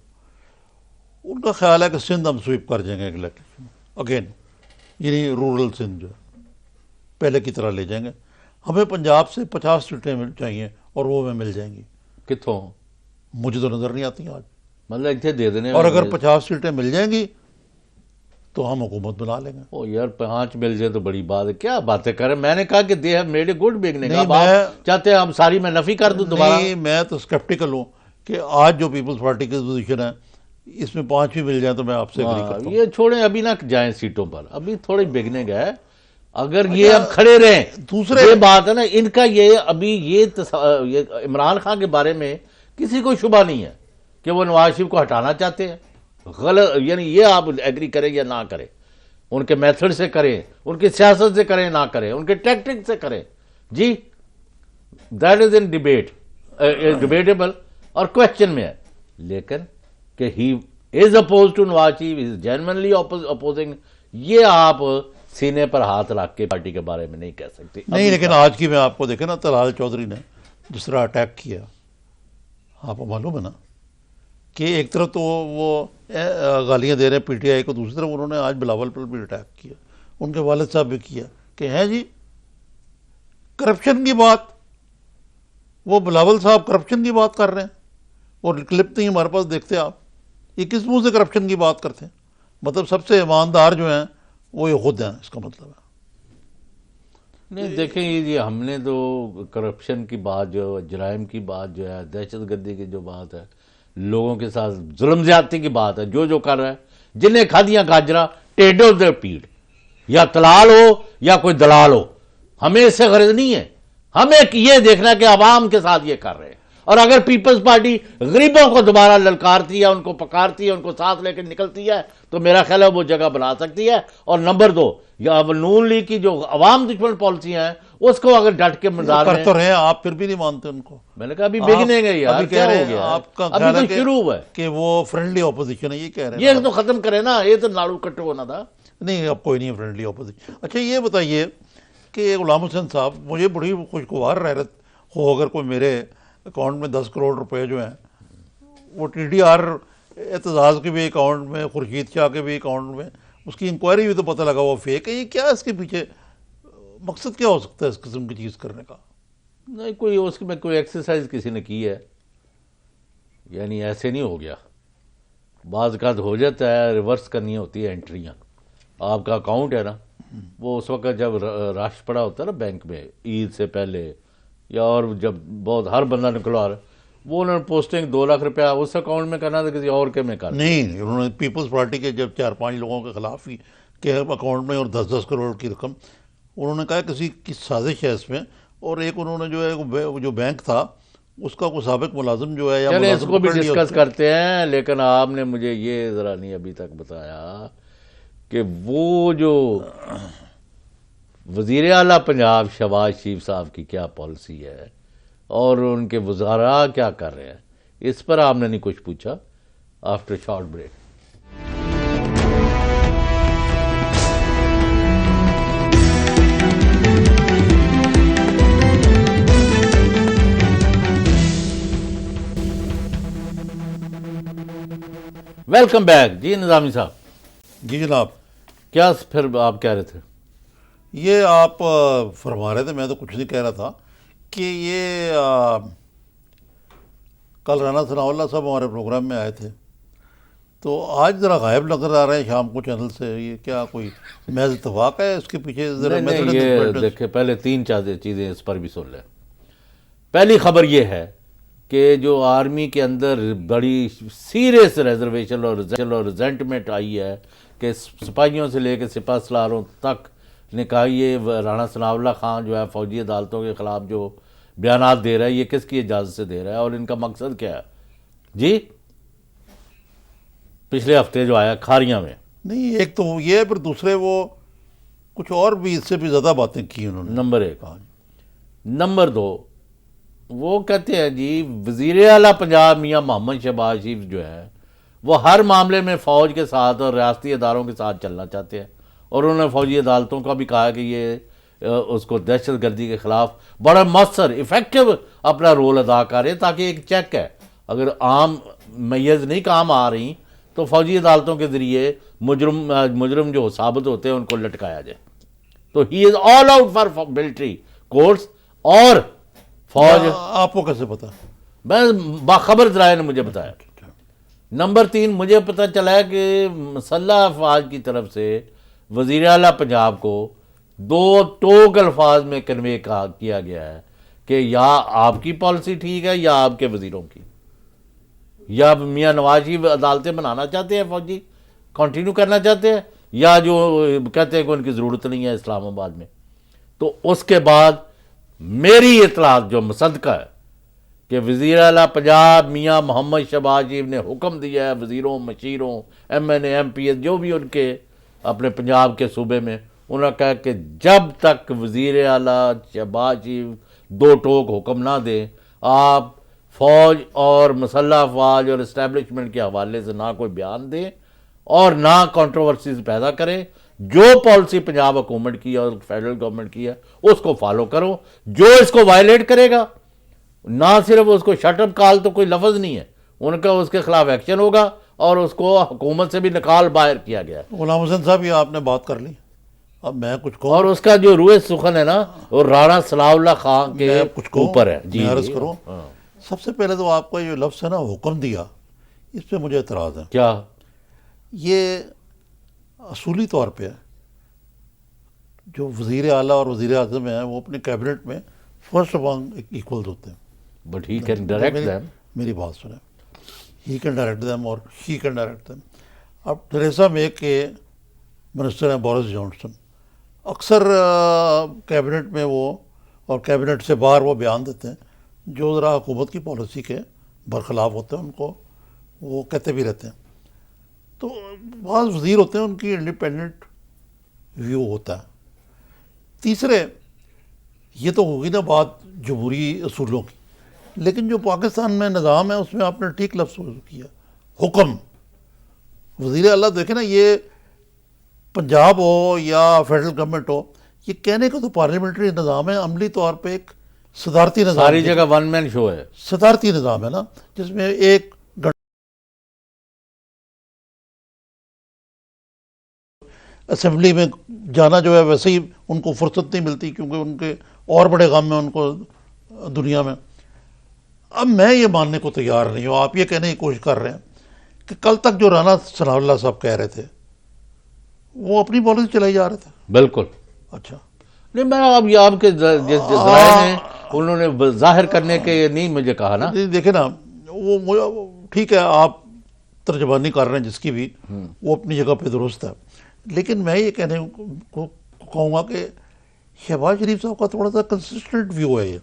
ان کا خیال ہے کہ سندھ ہم سویپ کر جائیں گے الیکشن اگین، یعنی رورل سندھ جو ہے پہلے کی طرح لے جائیں گے. ہمیں پنجاب سے 50 سیٹیں چاہیے اور وہ ہمیں مل جائیں گی. کتوں؟ مجھے تو نظر نہیں آتی آج. مطلب اتنے دے دینے، اور اگر 50 سیٹیں مل جائیں گی تو ہم حکومت بنا لیں گے. او یار 5 مل جائے تو بڑی بات ہے، کیا باتیں کریں. میں نے کہا کہ they have made a good beginning. اب آپ چاہتے ہیں ہم ساری میں نفی کر دوں دوبارہ؟ نہیں، میں تو اسکیپٹیکل ہوں کہ آج جو پیپلز پارٹی کی پوزیشن ہے اس میں 5 بھی مل جائیں تو میں آپ سے اگری کرتا ہوں. یہ چھوڑیں، ابھی نہ جائیں سیٹوں پر، ابھی تھوڑی بگننگ ہے. اگر یہ اب کھڑے رہیں، دوسرے یہ بات ہے نا ان کا، یہ ابھی یہ عمران خان کے بارے میں کسی کو شبہ نہیں ہے کہ وہ نواز شریف کو ہٹانا چاہتے ہیں. غلط، یعنی یہ آپ ایگری کریں یا نہ کریں، ان کے میتھڈ سے کریں، ان کی سیاست سے کریں نہ کریں، ان کے ٹیکٹک سے کریں، جی that is in debate, debatable اور کوشچن میں ہے. لیکن کہ he is oppose to Nawaz Sharif, is genuinely opposing, یہ آپ سینے پر ہاتھ رکھ کے پارٹی کے بارے میں نہیں کہہ سکتے. نہیں، لیکن آج کی میں آپ کو دیکھیں نا، طلال چودھری نے جس طرح اٹیک کیا، آپ کو معلوم ہے نا کہ ایک طرف تو وہ گالیاں دے رہے ہیں پی ٹی آئی کو، دوسری طرف انہوں نے آج بلاول پر بھی اٹیک کیا، ان کے والد صاحب بھی کیا کہ ہیں جی کرپشن کی بات. وہ بلاول صاحب کرپشن کی بات کر رہے ہیں اور کلپ نہیں ہمارے پاس، دیکھتے آپ یہ کس منہ سے کرپشن کی بات کرتے ہیں. مطلب سب سے ایماندار جو ہیں وہ یہ خود ہیں، اس کا مطلب ہے. نہیں دیکھیں، یہ ہم نے تو کرپشن کی بات، جو جرائم کی بات جو ہے، دہشت گردی کی جو بات ہے، لوگوں کے ساتھ ظلم زیادتی کی بات ہے، جو کر رہا ہے، جنہیں کھا دیا گاجرا ٹیڈو دے پیڑ، یا تلال ہو یا کوئی دلال ہو، ہمیں اس سے غرض نہیں ہے. ہمیں یہ دیکھنا کہ عوام کے ساتھ یہ کر رہے ہیں. اور اگر پیپلز پارٹی غریبوں کو دوبارہ للکارتی ہے, ان کو پکارتی ہے, ان کو ساتھ لے کے نکلتی ہے, تو میرا خیال ہے وہ جگہ بنا سکتی ہے. اور نمبر 2, یا نون لیگ کی جو عوام دشمن پالیسیاں ہیں اس کو اگر ڈٹ کے مزار کر تو رہے ہیں, آپ پھر بھی نہیں مانتے ان کو. میں نے کہا ابھی بگنیں گے یار, کیا ہو گیا, آپ کا ابھی تو شروع ہوا ہے کہ وہ فرینڈلی اپوزیشن ہے, یہ کہہ رہے ہیں. یہ تو ختم کرے نا, یہ تو ناڑو کٹو ہونا تھا. نہیں, اب کوئی نہیں فرینڈلی اپوزیشن. اچھا یہ بتائیے کہ غلام حسین صاحب, مجھے بڑی خوشگوار حیرت ہو اگر کوئی میرے اکاؤنٹ میں 10 کروڑ روپے جو ہیں وہ ٹی ڈی آر اعتزاز کے بھی اکاؤنٹ میں, خورشید شاہ کے بھی اکاؤنٹ میں, اس کی انکوائری بھی تو پتہ لگا وہ فیک ہے. یہ کیا اس کے پیچھے مقصد کیا ہو سکتا ہے اس قسم کی چیز کرنے کا؟ نہیں, کوئی اس میں کوئی ایکسرسائز کسی نے کی ہے, یعنی ایسے نہیں ہو گیا. بعض اوقات ہو جاتا ہے, ریورس کرنی ہوتی ہے انٹریاں. آپ کا اکاؤنٹ ہے نا, وہ اس وقت جب رش پڑا ہوتا ہے نا بینک میں عید سے پہلے, یا اور جب بہت ہر بندہ نکلوا رہا, وہ انہوں نے پوسٹنگ 2 لاکھ روپیہ اس اکاؤنٹ میں کرنا تھا, کسی اور کے میں کرنا. نہیں, انہوں نے پیپلز پارٹی کے جب 4-5 لوگوں کے خلاف ہی کے اکاؤنٹ میں اور 10-10 کروڑ کی رقم, انہوں نے کہا کسی کی سازش ہے اس میں. اور ایک انہوں نے جو ہے جو بینک تھا اس کا کوئی سابق ملازم جو ہے یا چلیں اس ملازم کو بھی پکڑ لیا ڈسکس اس نے. کرتے ہیں, لیکن آپ نے مجھے یہ ذرا نہیں ابھی تک بتایا کہ وہ جو وزیر اعلیٰ پنجاب شہباز شریف صاحب کی کیا پالیسی ہے اور ان کے وزراء کیا کر رہے ہیں, اس پر آپ نے نہیں کچھ پوچھا. After short break. Welcome back. جی نظامی صاحب, جی جناب, کیا پھر آپ کہہ رہے تھے؟ یہ آپ فرما رہے تھے, میں تو کچھ نہیں کہہ رہا تھا, کہ یہ کل رانا ثناء اللہ صاحب ہمارے پروگرام میں آئے تھے, تو آج ذرا غائب نظر آ رہے ہیں شام کو چینل سے. یہ کیا کوئی محض اتفاق ہے اس کے پیچھے؟ ذرا نہیں, یہ دیکھیں پہلے 3 چیزیں اس پر بھی سن لیں. پہلی خبر یہ ہے کہ جو آرمی کے اندر بڑی سیریس ریزرویشن اور ریزنٹمنٹ آئی ہے کہ سپاہیوں سے لے کے سپاہ سالاروں تک نے کہا یہ رانا ثناء اللہ خان جو ہے فوجی عدالتوں کے خلاف جو بیانات دے رہا ہے, یہ کس کی اجازت سے دے رہا ہے اور ان کا مقصد کیا ہے؟ جی پچھلے ہفتے جو آیا کھاریاں میں. نہیں, ایک تو یہ ہے, پھر دوسرے وہ کچھ اور بھی اس سے بھی زیادہ باتیں کی انہوں نے. نمبر 1. نمبر 2, وہ کہتے ہیں جی وزیر اعلیٰ پنجاب میاں محمد شہباز شریف جو ہے وہ ہر معاملے میں فوج کے ساتھ اور ریاستی اداروں کے ساتھ چلنا چاہتے ہیں, اور انہوں نے فوجی عدالتوں کا بھی کہا کہ یہ اس کو دہشت گردی کے خلاف بڑا مؤثر ایفیکٹو اپنا رول ادا کرے, تاکہ ایک چیک ہے اگر عام میز نہیں کام آ رہی تو فوجی عدالتوں کے ذریعے مجرم جو ثابت ہوتے ہیں ان کو لٹکایا جائے. تو he is all out for military courts. اور فوج, آپ کو کیسے پتا؟ میں باخبر ذرائع نے مجھے بتایا. نمبر 3, مجھے پتہ چلا ہے کہ مسلح افواج کی طرف سے وزیر اعلیٰ پنجاب کو 2 ٹوک الفاظ میں کنوے کیا گیا ہے کہ یا آپ کی پالیسی ٹھیک ہے یا آپ کے وزیروں کی, یا میاں نواز شریف عدالتیں بنانا چاہتے ہیں, فوجی کنٹینیو کرنا چاہتے ہیں, یا جو کہتے ہیں کہ ان کی ضرورت نہیں ہے اسلام آباد میں. تو اس کے بعد میری اطلاعات جو مصدقہ ہے کہ وزیر اعلیٰ پنجاب میاں محمد شہباز شریف نے حکم دیا ہے وزیروں, مشیروں, MNA, MPs جو بھی ان کے اپنے پنجاب کے صوبے میں, انہوں نے کہا کہ جب تک وزیر اعلیٰ شہباز شریف 2 ٹوک حکم نہ دیں, آپ فوج اور مسلح افواج اور اسٹیبلشمنٹ کے حوالے سے نہ کوئی بیان دیں اور نہ کنٹروورسیز پیدا کریں. جو پالیسی پنجاب حکومت کی اور فیڈرل گورنمنٹ کی ہے اس کو فالو کرو. جو اس کو وائلیٹ کرے گا, نہ صرف اس کو شٹ اپ کال تو کوئی لفظ نہیں ہے, ان کا اس کے خلاف ایکشن ہوگا اور اس کو حکومت سے بھی نکال باہر کیا گیا. غلام حسین صاحب, یہ آپ نے بات کر لی, اب میں کچھ کہوں. اور اس کا جو روح سخن ہے نا وہ رانا ثناء اللہ خان کے اوپر ہے. جی عرض کروں, سب سے پہلے تو آپ کا جو لفظ ہے نا حکم دیا, اس پہ مجھے اعتراض ہے. کیا یہ اصولی طور پہ جو وزیر اعلیٰ اور وزیر اعظم ہیں وہ اپنے کیبنٹ میں فرسٹ امانگ ایکولز ہوتے ہیں. But he can direct them. میری بات سنیں, ہی کین ڈائریکٹ دیم اور شی کین ڈائریکٹ دیم. اب ٹریسا مے کے منسٹر ہیں بورس جانسن, اکثر کیبنٹ میں وہ اور کیبنٹ سے باہر وہ بیان دیتے ہیں, جو ذرا حکومت کی پالیسی کے برخلاف ہوتے ہیں ان کو وہ کہتے بھی رہتے ہیں. تو بعض وزیر ہوتے ہیں ان کی انڈیپینڈنٹ ویو ہوتا ہے. تیسرے یہ تو ہوگی نا بات جمہوری اصولوں کی, لیکن جو پاکستان میں نظام ہے اس میں آپ نے ٹھیک لفظ کیا, حکم. وزیر اعلیٰ دیکھیں نا, یہ پنجاب ہو یا فیڈرل گورنمنٹ ہو, یہ کہنے کا تو پارلیمنٹری نظام ہے, عملی طور پہ ایک صدارتی نظام, ساری جگہ ون مین شو ہے, صدارتی نظام ہے نا, جس میں ایک اسمبلی میں جانا جو ہے ویسے ہی ان کو فرصت نہیں ملتی کیونکہ ان کے اور بڑے غم ہیں ان کو دنیا میں. اب میں یہ ماننے کو تیار نہیں ہوں, آپ یہ کہنے کی کوشش کر رہے ہیں کہ کل تک جو رانا ثناء اللہ صاحب کہہ رہے تھے وہ اپنی پالیسی چلائی جا رہے تھے. بالکل. اچھا نہیں, میں اب یہ آپ کے ذرائع نے انہوں نے ظاہر کرنے کے نہیں مجھے کہا نا. دیکھیں نا, وہ ٹھیک ہے آپ ترجمانی کر رہے ہیں جس کی بھی, وہ اپنی جگہ پہ درست ہے, لیکن میں یہ کہنے کو کہوں گا کہ شہباز شریف صاحب کا تھوڑا سا کنسسٹنٹ ویو ہے یہ.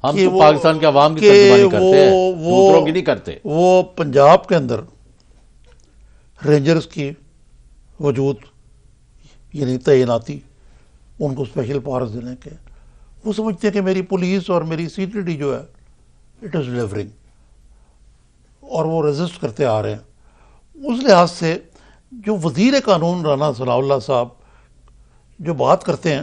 ہم تو پاکستان کے عوام کی ترجمانی کرتے ہیں, دوسروں کی نہیں کرتے. وہ پنجاب کے اندر رینجرز کی وجود یعنی تعیناتی, ان کو اسپیشل پاورز دینے کے, وہ سمجھتے ہیں کہ میری پولیس اور میری CTD جو ہے اٹ از ڈیلیورنگ, اور وہ ریزسٹ کرتے آ رہے ہیں. اس لحاظ سے جو وزیر قانون رانا ثناء اللہ صاحب جو بات کرتے ہیں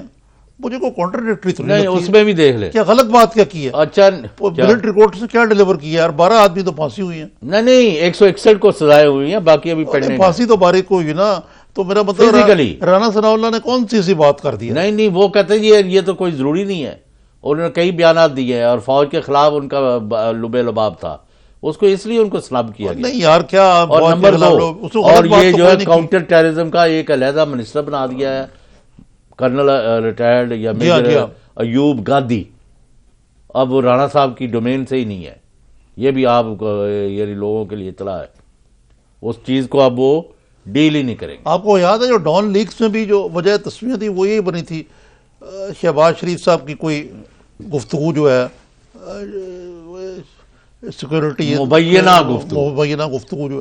مجھے کو کانٹراڈکٹری تو نہیں, اس میں بھی دیکھ لے کیا غلط بات کیا کی ہے. اچھا, ملٹری کورٹ سے کیا ڈیلیور کیا ہے, اور 12 آدمی تو پھانسی ہوئی ہیں. نہیں 161 کو سزائیں ہوئی ہیں, باقی ابھی پڑھنے. پھانسی تو باریک ہوئی نا, تو میرا مطلب رانا ثناء اللہ نے کون سی ایسی بات کر دی ہے. نہیں, وہ کہتے ہیں یہ تو کوئی ضروری نہیں ہے, انہوں نے کئی بیانات دیے ہیں اور فوج کے خلاف ان کا لبے لباب تھا, اس کو اس لیے ان کو سلب کیا گیا. نہیں یار کیا, اور نمبر 2, اور یہ جو ہے کاؤنٹر ٹیررزم کا ایک علیحدہ منسٹر بنا دیا ہے, کرنل ریٹائرڈ یا میجر ایوب گاندھی. اب وہ رانا صاحب کی ڈومین سے ہی نہیں ہے, یہ بھی آپ یعنی لوگوں کے لیے اطلاع ہے, اس چیز کو اب وہ ڈیل ہی نہیں کریں گے. آپ کو یاد ہے جو ڈان لیکس میں بھی جو وجہ تسمیہ تھی وہ یہی بنی تھی, شہباز شریف صاحب کی کوئی گفتگو جو ہے سیکورٹی مبینہ گفتگو جو ہے,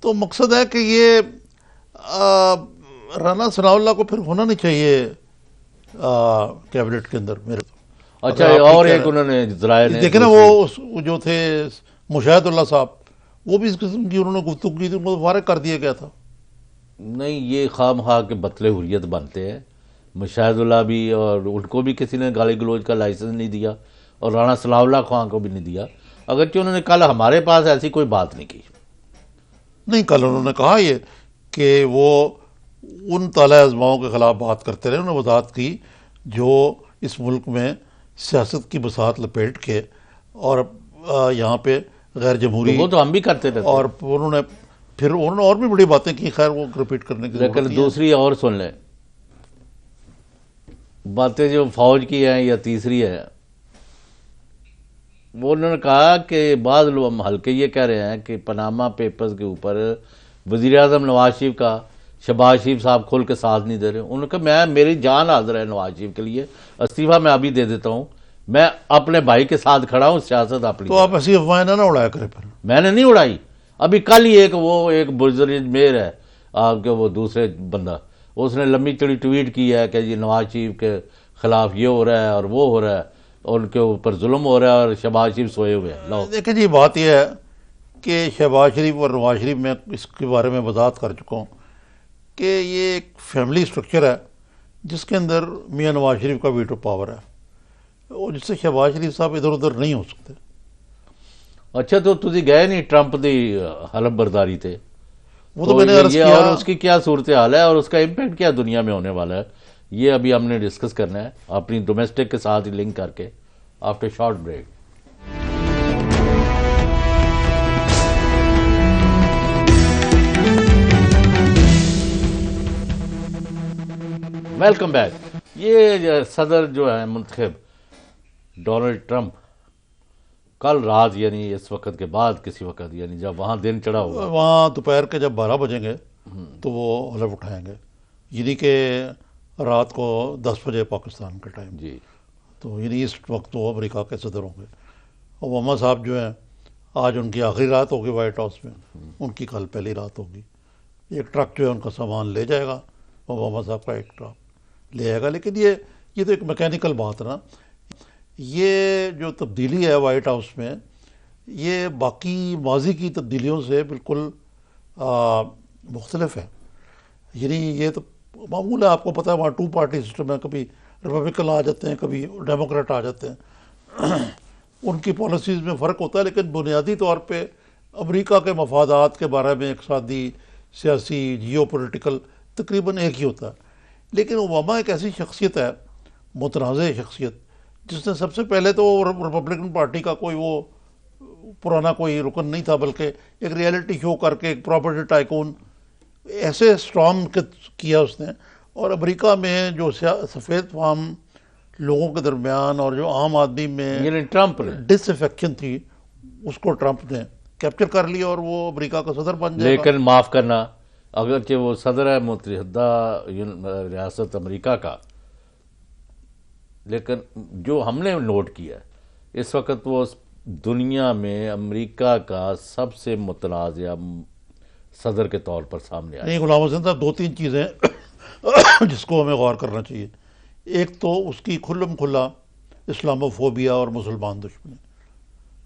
تو مقصد ہے کہ یہ رانا ثناء اللہ کو پھر ہونا نہیں چاہیے کیبنٹ کے اندر میرے تو. اچھا, اور ایک انہوں نے ذرائع نے دیکھیں نا وہ جو تھے مشاہد اللہ صاحب, وہ بھی اس قسم کی انہوں نے گفتگو کی تھی, ان کو فارغ کر دیا گیا تھا. نہیں, یہ خام خواہ کے بطلے حریت بنتے ہیں. مشاہد اللہ بھی, اور ان کو بھی کسی نے گالی گلوچ کا لائسنس نہیں دیا, اور رانا ثناء اللہ خان کو بھی نہیں دیا, اگرچہ انہوں نے کل ہمارے پاس ایسی کوئی بات نہیں کی. نہیں, کل انہوں نے کہا یہ کہ وہ ان طالع ازماؤں کے خلاف بات کرتے رہے. انہوں نے وضاحت کی جو اس ملک میں سیاست کی بساط لپیٹ کے اور یہاں پہ غیر جمہوری, وہ تو ہم بھی کرتے رہتے, اور انہوں نے اور بھی بڑی باتیں کی, خیر وہ ریپیٹ کرنے کی لیکن دوسری اور سن لیں باتیں جو فوج کی ہیں یا تیسری ہے, وہ انہوں نے کہا کہ بعض لوگ ہلکے یہ کہہ رہے ہیں کہ پاناما پیپرز کے اوپر وزیر اعظم نواز شریف کا شہباز شریف صاحب کھل کے ساتھ نہیں دے رہے. انہوں نے کہا میری جان حاضر ہے نواز شریف کے لیے, استعفیٰ میں ابھی دے دیتا ہوں, میں اپنے بھائی کے ساتھ کھڑا ہوں, سیاست اپنی. تو آپ ایسی افواہیں نہ اڑایا کریں. پھر میں نے نہیں اڑائی, ابھی کل ہی ایک بزرگ میر ہے آپ کے, وہ دوسرے بندہ, اس نے لمبی چڑی ٹویٹ کی ہے کہ یہ نواز شریف کے خلاف یہ ہو رہا ہے اور وہ ہو رہا ہے, اور ان کے اوپر ظلم ہو رہا ہے, اور شہباز شریف سوئے ہوئے ہیں. دیکھیں جی, بات یہ ہے کہ شہباز شریف اور نواز شریف میں اس کے بارے میں وضاحت کر چکا ہوں کہ یہ ایک فیملی سٹرکچر ہے جس کے اندر میاں نواز شریف کا ویٹو پاور ہے, اور جس سے شہباز شریف صاحب ادھر ادھر نہیں ہو سکتے. اچھا, تو تسی گئے نہیں ٹرمپ دی حلف برداری تھے, وہ تو میں نے عرض کیا, اور اس کی کیا صورتحال ہے اور اس کا امپیکٹ کیا دنیا میں ہونے والا ہے, یہ ابھی ہم نے ڈسکس کرنا ہے اپنی ڈومیسٹک کے ساتھ ہی لنک کر کے after short break. Welcome back. یہ صدر جو ہے منتخب ڈونلڈ ٹرمپ کل رات یعنی اس وقت کے بعد کسی وقت یعنی جب وہاں دن چڑھا ہوگا, وہاں دوپہر کے جب 12 بجیں گے تو وہ حلف اٹھائیں گے, یعنی کہ رات کو 10 بجے پاکستان کا ٹائم. جی, تو یعنی اس وقت وہ امریکہ کے صدر ہوں گے. اوباما صاحب جو ہیں آج ان کی آخری رات ہوگی وائٹ ہاؤس میں, ان کی کل پہلی رات ہوگی. ایک ٹرک جو ہے ان کا سامان لے جائے گا, اوباما صاحب کا ایک ٹرک لے جائے گا. لیکن یہ تو ایک میکینیکل بات ہے نا. یہ جو تبدیلی ہے وائٹ ہاؤس میں, یہ باقی ماضی کی تبدیلیوں سے بالکل مختلف ہے. یعنی یہ تو معمول ہے, آپ کو پتہ ہے وہاں 2 پارٹی سسٹم ہے, کبھی ریپبلکن آ جاتے ہیں, کبھی ڈیموکریٹ آ جاتے ہیں. ان کی پالیسیز میں فرق ہوتا ہے, لیکن بنیادی طور پہ امریکہ کے مفادات کے بارے میں اقتصادی, سیاسی, جیو پولیٹیکل تقریباً ایک ہی ہوتا ہے. لیکن اوباما ایک ایسی شخصیت ہے, متنازع شخصیت, جس نے سب سے پہلے تو ریپبلکن پارٹی کا کوئی وہ پرانا کوئی رکن نہیں تھا, بلکہ ایک ریئلٹی شو کر کے ایک پراپرٹی ٹائکون ایسے اسٹرانگ کیا اس نے. اور امریکہ میں جو سفید فام لوگوں کے درمیان اور جو عام آدمی میں یعنی ٹرمپ نے ڈس افیکشن تھی, اس کو ٹرمپ نے کیپچر کر لیا اور وہ امریکہ کا صدر بن جائے گا. لیکن معاف کرنا, اگرچہ وہ صدر ہے متحدہ ریاست امریکہ کا, لیکن جو ہم نے نوٹ کیا ہے اس وقت وہ دنیا میں امریکہ کا سب سے متنازع صدر کے طور پر سامنے آیا. نہیں, غلام حسین صاحب 2-3 چیزیں جس کو ہمیں غور کرنا چاہیے. ایک تو اس کی کھلم کھلا اسلامو فوبیا اور مسلمان دشمنی.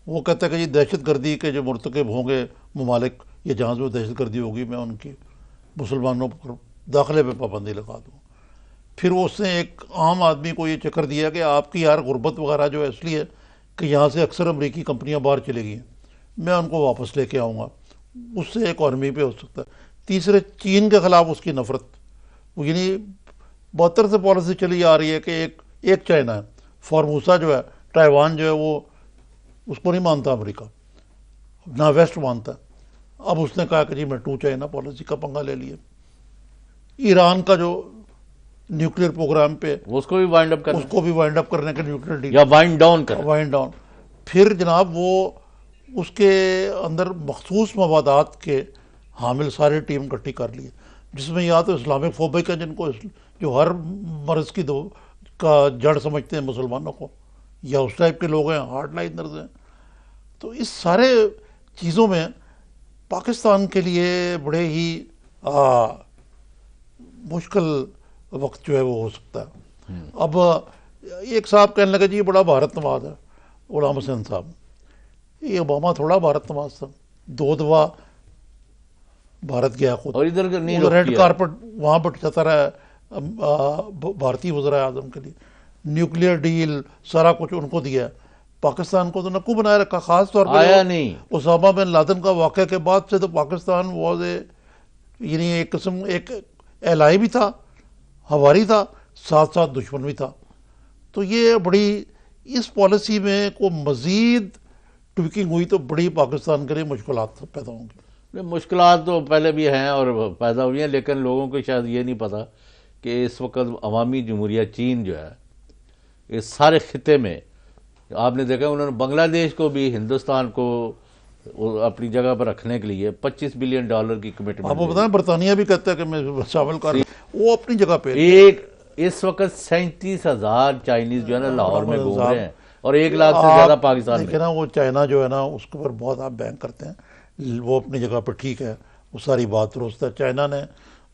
وہ کہتا ہے کہ یہ دہشت گردی کے جو مرتکب ہوں گے ممالک, یہ جہاں سے دہشت گردی ہوگی میں ان کی مسلمانوں پر داخلے پہ پابندی لگا دوں. پھر اس نے ایک عام آدمی کو یہ چکر دیا کہ آپ کی یار غربت وغیرہ جو ہے اس لیے کہ یہاں سے اکثر امریکی کمپنیاں باہر چلے گئی ہیں, میں ان کو واپس لے کے آؤں گا. اس سے اکانومی پہ ہو سکتا ہے. تیسرے, چین کے خلاف اس کی نفرت, وہ یعنی 72 سے پالیسی چلی آ رہی ہے کہ ایک چائنا ہے. فارموسا جو ہے, تائیوان جو ہے, وہ اس کو نہیں مانتا امریکہ, نہ ویسٹ مانتا. اب اس نے کہا کہ جی میں 2 چائنا پالیسی کا پنگا لے لیا. ایران کا جو نیوکلیر پروگرام پہ اس کو بھی وائنڈ اپ کرنا, اس کو بھی وائنڈ اپ کرنے کے نیوکلیر ڈیل یا وائنڈ ڈاؤن کرنا. وائنڈ ڈاؤن. پھر جناب وہ اس کے اندر مخصوص مفادات کے حامل ساری ٹیم اکٹھی کر لی, جس میں یا تو اسلامک فوبک ہے, جن کو جو ہر مرض کی کا جڑ سمجھتے ہیں مسلمانوں کو, یا اس ٹائپ کے لوگ ہیں, ہارڈ لائنرز ہیں. تو اس سارے چیزوں میں پاکستان کے لیے بڑے ہی مشکل وقت جو ہے وہ ہو سکتا ہے. اب ایک صاحب کہنے لگے جی یہ بڑا بھارت نواز ہے, غلام حسین صاحب. یہ اوباما تھوڑا بھارت نواز تھا, 2 دفعہ بھارت گیا خود, اور ادھر نہیں ریڈ کارپٹ وہاں پر چلتا رہا بھارتی وزراء اعظم کے لیے. نیوکلیر ڈیل سارا کچھ ان کو دیا ہے. پاکستان کو تو نکو بنائے رکھا, خاص طور آیا پہ نہیں. اسامہ بن لادن کا واقعہ کے بعد سے تو پاکستان واز یعنی ایک قسم ایک ایلائی بھی تھا, ہواری تھا, ساتھ ساتھ دشمن بھی تھا. تو یہ بڑی اس پالیسی میں کو مزید ٹویکنگ ہوئی تو بڑی پاکستان کے لیے مشکلات پیدا ہوں گی. مشکلات تو پہلے بھی ہیں اور پیدا ہوئی ہیں, لیکن لوگوں کو شاید یہ نہیں پتا کہ اس وقت عوامی جمہوریہ چین جو ہے اس سارے خطے میں, آپ نے دیکھا انہوں نے بنگلہ دیش کو بھی ہندوستان کو اپنی جگہ پر رکھنے کے لیے $25 بلین کی کمٹمنٹ. آپ کو بتائیں برطانیہ بھی کہتا ہے کہ میں شامل کر وہ اپنی جگہ پہ. ایک اس وقت 37,000 چائنیز جو ہے نا لاہور میں گھوم رہے ہیں, اور 1 لاکھ سے زیادہ پاکستان میں. نا وہ چائنا جو ہے نا اس کے اوپر بہت آپ بینک کرتے ہیں, وہ اپنی جگہ پہ ٹھیک ہے, وہ ساری بات درست ہے. چائنا نے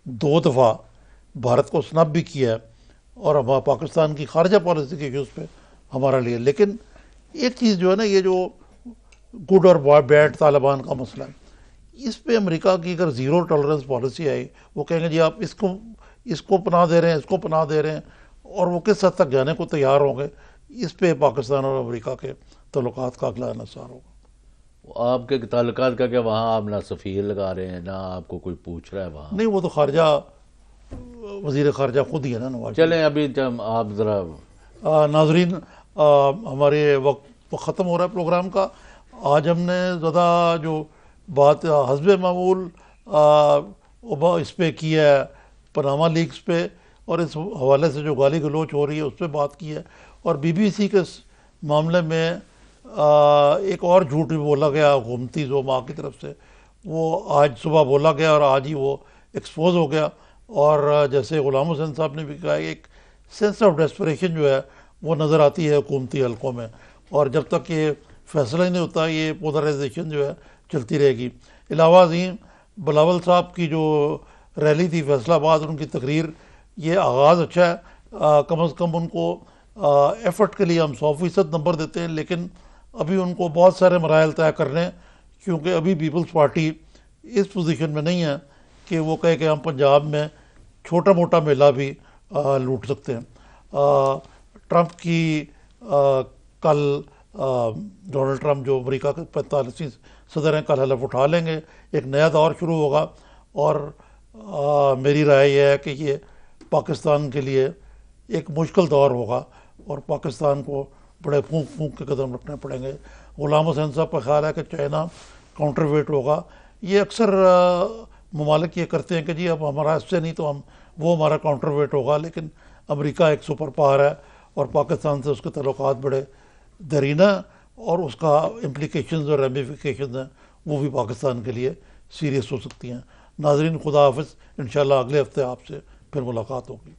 2 دفعہ بھارت کو سنب بھی کیا ہے, اور ہمارا پاکستان کی خارجہ پالیسی کے ایشوز پہ ہمارا لیے. لیکن ایک چیز جو ہے نا, یہ جو گڈ اور بیڈ طالبان کا مسئلہ ہے, اس پہ امریکہ کی اگر زیرو ٹالرنس پالیسی آئی, وہ کہیں گے جی آپ اس کو پناہ دے رہے ہیں, اس کو پناہ دے رہے ہیں, اور وہ کس حد تک جانے کو تیار ہوں گے, اس پہ پاکستان اور امریکہ کے تعلقات کا اگلا انحصار ہوگا. آپ کے تعلقات کا کہ وہاں آپ نہ سفیر لگا رہے ہیں, نہ آپ کو کوئی پوچھ رہا ہے وہاں. نہیں, وہ تو خارجہ وزیر خارجہ خود ہی ہے نا نواز. چلیں ابھی آپ ذرا ناظرین, ہمارے وقت ختم ہو رہا ہے پروگرام کا. آج ہم نے زیادہ جو بات حسب معمول اس پہ کی ہے, پاناما لیکس پہ, اور اس حوالے سے جو گالی گلوچ ہو رہی ہے اس پہ بات کی ہے. اور بی بی سی کے معاملے میں ایک اور جھوٹ بھی بولا گیا حکومتی زوما کی طرف سے, وہ آج صبح بولا گیا اور آج ہی وہ ایکسپوز ہو گیا. اور جیسے غلام حسین صاحب نے بھی کہا, ایک سینس آف ڈیسپریشن جو ہے وہ نظر آتی ہے حکومتی حلقوں میں، اور جب تک یہ فیصلہ ہی نہیں ہوتا یہ پولرائزیشن جو ہے چلتی رہے گی۔ علاوہ ازیں بلاول صاحب کی جو ریلی تھی فیصل آباد، ان کی تقریر، یہ آغاز اچھا ہے، کم از کم ان کو ایفرٹ کے لیے ہم 100% نمبر دیتے ہیں، لیکن ابھی ان کو بہت سارے مراحل طے کرنے ہیں، کیونکہ ابھی پیپلز پارٹی اس پوزیشن میں نہیں ہے کہ وہ کہے کہ ہم پنجاب میں چھوٹا موٹا میلہ بھی لوٹ سکتے ہیں۔ ٹرمپ کی کل ڈونلڈ ٹرمپ جو امریکہ کے 45ویں صدر ہیں، کل حلف اٹھا لیں گے، ایک نیا دور شروع ہوگا، اور میری رائے یہ ہے کہ یہ پاکستان کے لیے ایک مشکل دور ہوگا، اور پاکستان کو بڑے پھونک پھونک کے قدم رکھنے پڑیں گے۔ غلام حسین صاحب کا خیال ہے کہ چائنا کاؤنٹر ویٹ ہوگا۔ یہ اکثر ممالک یہ کرتے ہیں کہ جی اب ہمارا اس سے نہیں تو وہ ہمارا کاؤنٹر ویٹ ہوگا، لیکن امریکہ ایک سپر پاور ہے اور پاکستان سے اس کے تعلقات بڑے دیرینہ، اور اس کا امپلیکیشنز اور ریمیفیکیشنز ہیں وہ بھی پاکستان کے لیے سیریس ہو سکتی ہیں۔ ناظرین، خدا حافظ، انشاءاللہ اگلے ہفتے آپ سے پھر ملاقات ہوگی۔